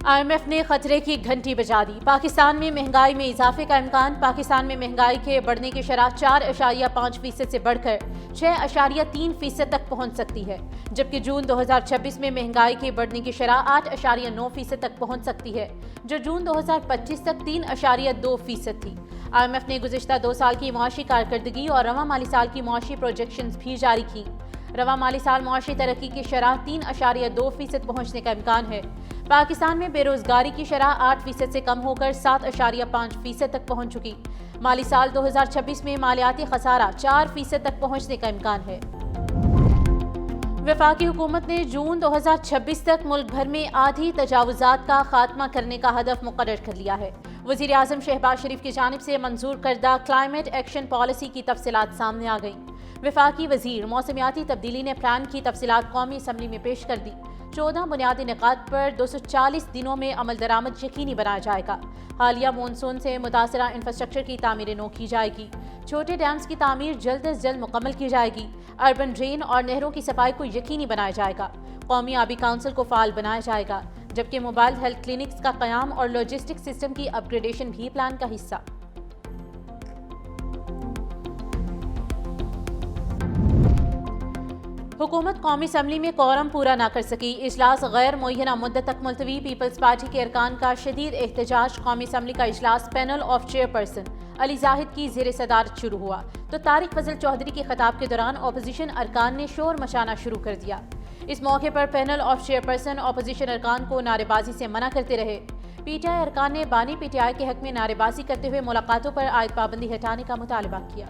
IMF نے خطرے کی گھنٹی بجا دی۔ پاکستان میں مہنگائی میں اضافے کا امکان۔ پاکستان میں مہنگائی کے بڑھنے کی شرح 4.5% سے بڑھ کر 6.3% تک پہنچ سکتی ہے، جبکہ جون 2026 میں مہنگائی کے بڑھنے کی شرح 8.9% تک پہنچ سکتی ہے، جو جون 2025 تک 3.2% تھی۔ IMF نے گزشتہ 2 سال کی معاشی کارکردگی اور رواں مالی سال کی معاشی پروجیکشنز بھی جاری کی۔ رواں مالی سال معاشی ترقی کی شرح 3.2% پہنچنے کا امکان ہے۔ پاکستان میں بے روزگاری کی شرح 8% سے کم ہو کر 7.5% تک پہنچ چکی۔ مالی سال 2026 میں مالیاتی خسارہ 4% تک پہنچنے کا امکان ہے۔ وفاقی حکومت نے جون 2026 تک ملک بھر میں آدھی تجاوزات کا خاتمہ کرنے کا ہدف مقرر کر لیا ہے۔ وزیر اعظم شہباز شریف کی جانب سے منظور کردہ کلائمیٹ ایکشن پالیسی کی تفصیلات سامنے آ گئیں۔ وفاقی وزیر موسمیاتی تبدیلی نے پلان کی تفصیلات قومی اسمبلی میں پیش کر دی۔ 14 بنیادی نکات پر 240 دنوں میں عمل درآمد یقینی بنایا جائے گا۔ حالیہ مونسون سے متاثرہ انفراسٹرکچر کی تعمیر نو کی جائے گی۔ چھوٹے ڈیمز کی تعمیر جلد از جلد مکمل کی جائے گی۔ اربن ڈرین اور نہروں کی صفائی کو یقینی بنایا جائے گا۔ قومی آبی کونسل کو فعال بنایا جائے گا، جبکہ موبائل ہیلتھ کلینکس کا قیام اور لاجسٹک سسٹم کی اپ گریڈیشن بھی پلان کا حصہ۔ حکومت قومی اسمبلی میں کورم پورا نہ کر سکی، اجلاس غیر معینہ مدت تک ملتوی۔ پیپلز پارٹی کے ارکان کا شدید احتجاج۔ قومی اسمبلی کا اجلاس پینل آف چیئر پرسن علی زاہد کی زیر صدارت شروع ہوا تو طارق فضل چودھری کے خطاب کے دوران اپوزیشن ارکان نے شور مچانا شروع کر دیا۔ اس موقع پر panel of chairperson opposition ارکان کو نعرے بازی سے منع کرتے رہے۔ PTI ارکان نے بانی PTI کے حق میں نعرے بازی کرتے ہوئے ملاقاتوں پر عائد پابندی ہٹانے کا مطالبہ کیا۔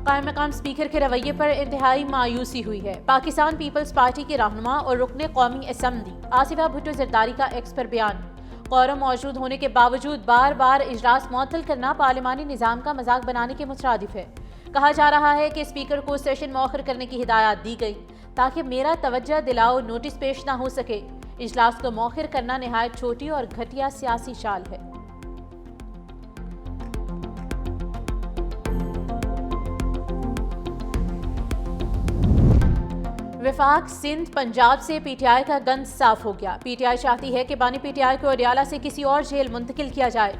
قائم مقام اسپیکر کے رویے پر انتہائی مایوسی ہوئی ہے۔ پاکستان پیپلز پارٹی کے رہنما اور رکن قومی اسمبلی آصفہ بھٹو زرداری کا ایکس پر بیان۔ قورم موجود ہونے کے باوجود بار بار اجلاس معطل کرنا پارلیمانی نظام کا مذاق بنانے کے مترادف ہے۔ کہا جا رہا ہے کہ اسپیکر کو سیشن مؤخر کرنے کی ہدایات دی گئی تاکہ میرا توجہ دلاؤ نوٹس پیش نہ ہو سکے۔ اجلاس کو مؤخر کرنا نہایت چھوٹی اور گھٹیا سیاسی چال ہے۔ وفاق سندھ پنجاب سے PTI کا گند صاف ہو گیا۔ PTI چاہتی ہے کہ بانی PTI کو اڈیالہ سے کسی اور جیل منتقل کیا جائے۔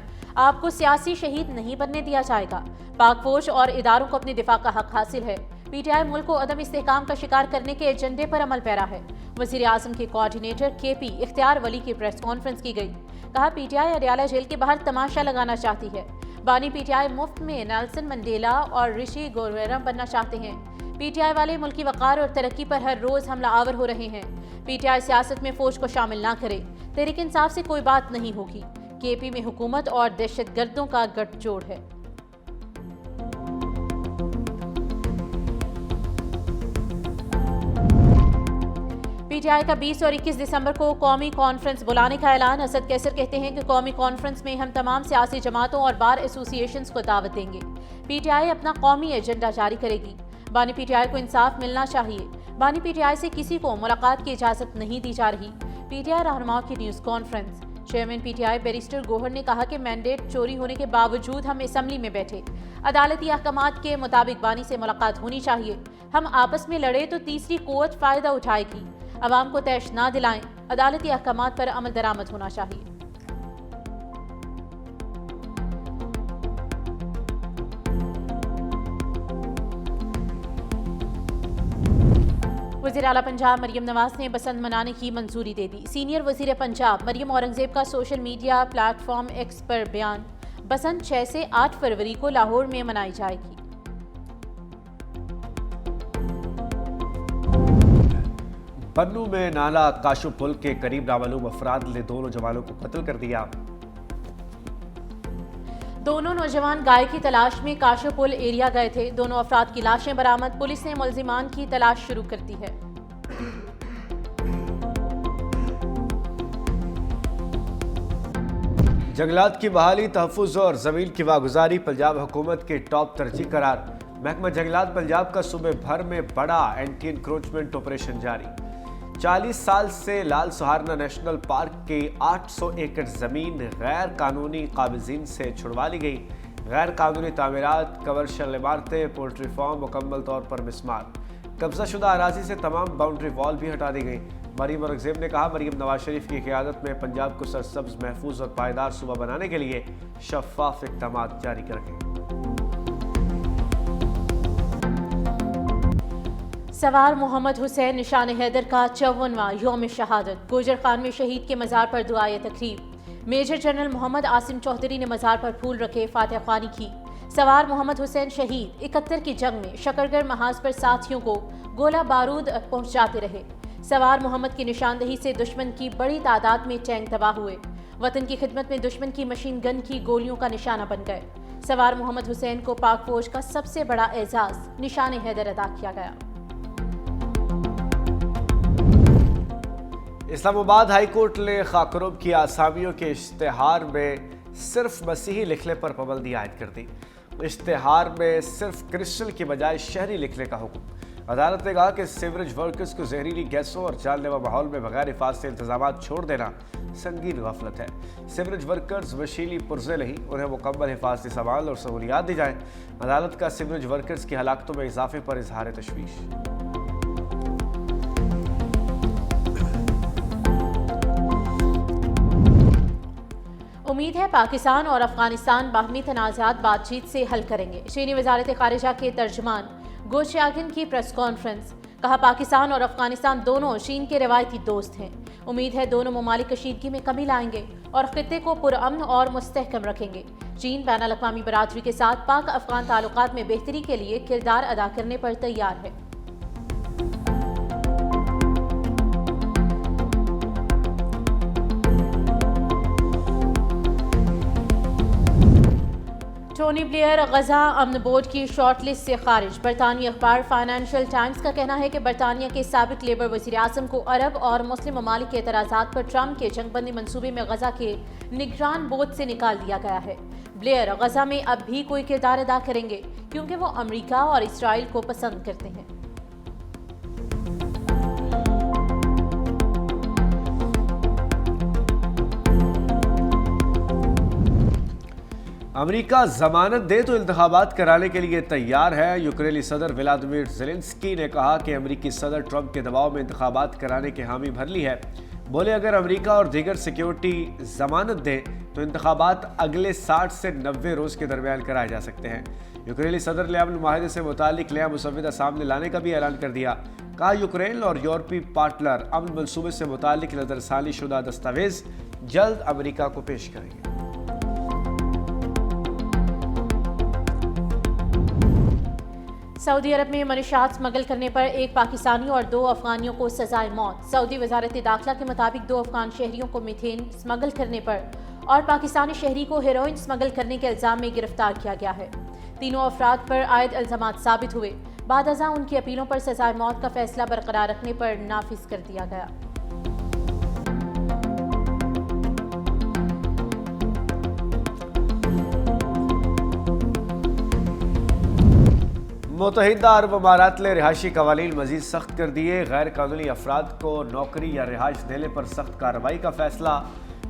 آپ کو سیاسی شہید نہیں بننے دیا جائے گا۔ پاک فوج اور اداروں کو اپنے دفاع کا حق حاصل ہے۔ PTI ملک کو عدم استحکام کا شکار کرنے کے ایجنڈے پر عمل پیرا ہے۔ وزیر اعظم کے کوارڈینیٹر KP اختیار ولی کی پریس کانفرنس کی گئی۔ کہا PTI اڈیالہ جیل کے باہر تماشا لگانا چاہتی ہے۔ بانی PTI مفت میں نیلسن منڈیلا اور رشی گورویرا بننا چاہتے ہیں۔ PTI والے ملکی وقار اور ترقی پر ہر روز حملہ آور ہو رہے ہیں۔ PTI سیاست میں فوج کو شامل نہ کرے۔ تحریک انصاف سے کوئی بات نہیں ہوگی۔ KP میں حکومت اور دہشت گردوں کا گٹھ جوڑ ہے۔ PTI کا 20 اور 21 دسمبر کو قومی کانفرنس بلانے کا اعلان۔ اسد کیسر کہتے ہیں کہ قومی کانفرنس میں ہم تمام سیاسی جماعتوں اور بار ایسوسی ایشنز کو دعوت دیں گے۔ PTI اپنا قومی ایجنڈا جاری کرے گی۔ بانی PTI کو انصاف ملنا چاہیے۔ بانی PTI سے کسی کو ملاقات کی اجازت نہیں دی جا رہی۔ PTI رہنماؤں کی news conference. Chairman PTI barrister Gohar نے کہا کہ مینڈیٹ چوری ہونے کے باوجود ہم اسمبلی میں بیٹھے۔ عدالتی احکامات کے مطابق بانی سے ملاقات ہونی چاہیے۔ ہم آپس میں لڑے تو تیسری قوت فائدہ اٹھائے گی۔ عوام کو طیش نہ دلائیں۔ عدالتی احکامات پر عمل درآمد ہونا چاہیے۔ وزیر اعلیٰ پنجاب مریم نواز نے بسنت منانے کی منظوری دے دی۔ سینئر وزیر پنجاب مریم اورنگزیب کا social media platform X پر بیان۔ بسنت 6 سے 8 فروری کو لاہور میں منائی جائے گی۔ بنوں میں نالہ کاشو پل کے قریب نامعلوم افراد نے 2 نوجوانوں کو قتل کر دیا۔ دونوں نوجوان گائے کی تلاش میں کاشو پل ایریا گئے تھے۔ دونوں افراد کی لاشیں برآمد۔ پولیس نے ملزمان کی تلاش شروع کر دی ہے۔ جنگلات کی بحالی، تحفظ اور زمین کی واگزاری پنجاب حکومت کے ٹاپ ترجیح قرار۔ محکمہ جنگلات پنجاب کا صوبے بھر میں بڑا اینٹی انکروچمنٹ آپریشن جاری۔ 40 سال سے لال سہارنہ نیشنل پارک کی 800 ایکڑ زمین غیر قانونی قابضین سے چھڑوا لی گئی۔ غیر قانونی تعمیرات، کمرشل عمارتیں، پولٹری فارم مکمل طور پر مسمار، قبضہ شدہ اراضی سے تمام باؤنڈری وال بھی ہٹا دی گئی۔ مریم اورنگزیب نے کہا، مریم نواز شریف کی قیادت میں پنجاب کو سرسبز، محفوظ اور پائیدار صوبہ بنانے کے لیے شفاف اقدامات جاری کریں گے۔ سوار محمد حسین نشان حیدر کا 54واں یوم شہادت، گوجر خان میں شہید کے مزار پر دعائے تقریب۔ میجر جنرل محمد عاصم چوہدری نے مزار پر پھول رکھے، فاتح خوانی کی۔ سوار محمد حسین شہید 71 کی جنگ میں شکرگر محاذ پر ساتھیوں کو گولہ بارود پہنچاتے رہے۔ سوار محمد کی نشاندہی سے دشمن کی بڑی تعداد میں ٹینک تباہ ہوئے، وطن کی خدمت میں دشمن کی مشین گن کی گولیوں کا نشانہ بن گئے۔ سوار محمد حسین کو پاک فوج کا سب سے بڑا اعزاز نشان حیدر عطا کیا گیا۔ اسلام آباد ہائی کورٹ نے خاکروب کی آسامیوں کے اشتہار میں صرف مسیحی لکھنے پر پابندی عائد کر دی۔ اشتہار میں صرف کرسچن کی بجائے شہری لکھنے کا حکم۔ عدالت نے کہا کہ سیوریج ورکرز کو زہریلی گیسوں اور جان لیوا ماحول میں بغیر حفاظت سے انتظامات چھوڑ دینا سنگین غفلت ہے۔ سیوریج ورکرز وشیلی پرزے نہیں، انہیں مکمل حفاظتی سامان اور سہولیات دی جائیں۔ عدالت کا سیوریج ورکرز کی ہلاکتوں میں اضافے پر اظہار تشویش۔ امید ہے پاکستان اور افغانستان باہمی تنازعات بات چیت سے حل کریں گے۔ چینی وزارت خارجہ کے ترجمان گو شیاگن کی پریس کانفرنس، کہا پاکستان اور افغانستان دونوں چین کے روایتی دوست ہیں۔ امید ہے دونوں ممالک کشیدگی میں کمی لائیں گے اور خطے کو پرامن اور مستحکم رکھیں گے۔ چین بین الاقوامی برادری کے ساتھ پاک افغان تعلقات میں بہتری کے لیے کردار ادا کرنے پر تیار ہے۔ ٹونی بلیئر غزہ امن بورڈ کی شارٹ لسٹ سے خارج۔ برطانوی اخبار فائنینشل ٹائمز کا کہنا ہے کہ برطانیہ کے سابق لیبر وزیر اعظم کو عرب اور مسلم ممالک کے اعتراضات پر ٹرمپ کے جنگ بندی منصوبے میں غزہ کے نگران بورڈ سے نکال دیا گیا ہے۔ بلیئر غزہ میں اب بھی کوئی کردار ادا کریں گے کیونکہ وہ امریکہ اور اسرائیل کو پسند کرتے ہیں۔ امریکہ ضمانت دے تو انتخابات کرانے کے لیے تیار ہے۔ یوکرینی صدر ولادیمیر زیلنسکی نے کہا کہ امریکی صدر ٹرمپ کے دباؤ میں انتخابات کرانے کی حامی بھر لی ہے۔ بولے اگر امریکہ اور دیگر سیکیورٹی ضمانت دیں تو انتخابات اگلے 60 سے 90 روز کے درمیان کرائے جا سکتے ہیں۔ یوکرینی صدر نے امن معاہدے سے متعلق نیا مسودہ سامنے لانے کا بھی اعلان کر دیا۔ کہا یوکرین اور یورپی پارٹنر امن منصوبے سے متعلق نظرثانی شدہ دستاویز جلد امریکہ کو پیش کریں گے۔ سعودی عرب میں منشیات اسمگل کرنے پر ایک پاکستانی اور 2 افغانیوں کو سزائے موت۔ سعودی وزارت داخلہ کے مطابق 2 افغان شہریوں کو میتھین اسمگل کرنے پر اور پاکستانی شہری کو ہیروئن اسمگل کرنے کے الزام میں گرفتار کیا گیا ہے۔ تینوں افراد پر عائد الزامات ثابت ہوئے، بعد ازاں ان کی اپیلوں پر سزائے موت کا فیصلہ برقرار رکھنے پر نافذ کر دیا گیا۔ متحدہ عرب امارات نے رہائشی قوانین مزید سخت کر دیے۔ غیر قانونی افراد کو نوکری یا رہائش دینے پر سخت کارروائی کا فیصلہ۔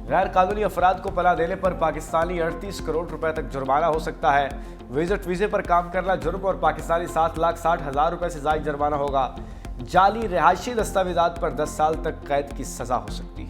غیر قانونی افراد کو پناہ دینے پر پاکستانی 38 کروڑ روپے تک جرمانہ ہو سکتا ہے۔ وزٹ ویزے پر کام کرنا جرم اور پاکستانی 7,60,000 روپے سے زائد جرمانہ ہوگا۔ جعلی رہائشی دستاویزات پر 10 سال تک قید کی سزا ہو سکتی ہے۔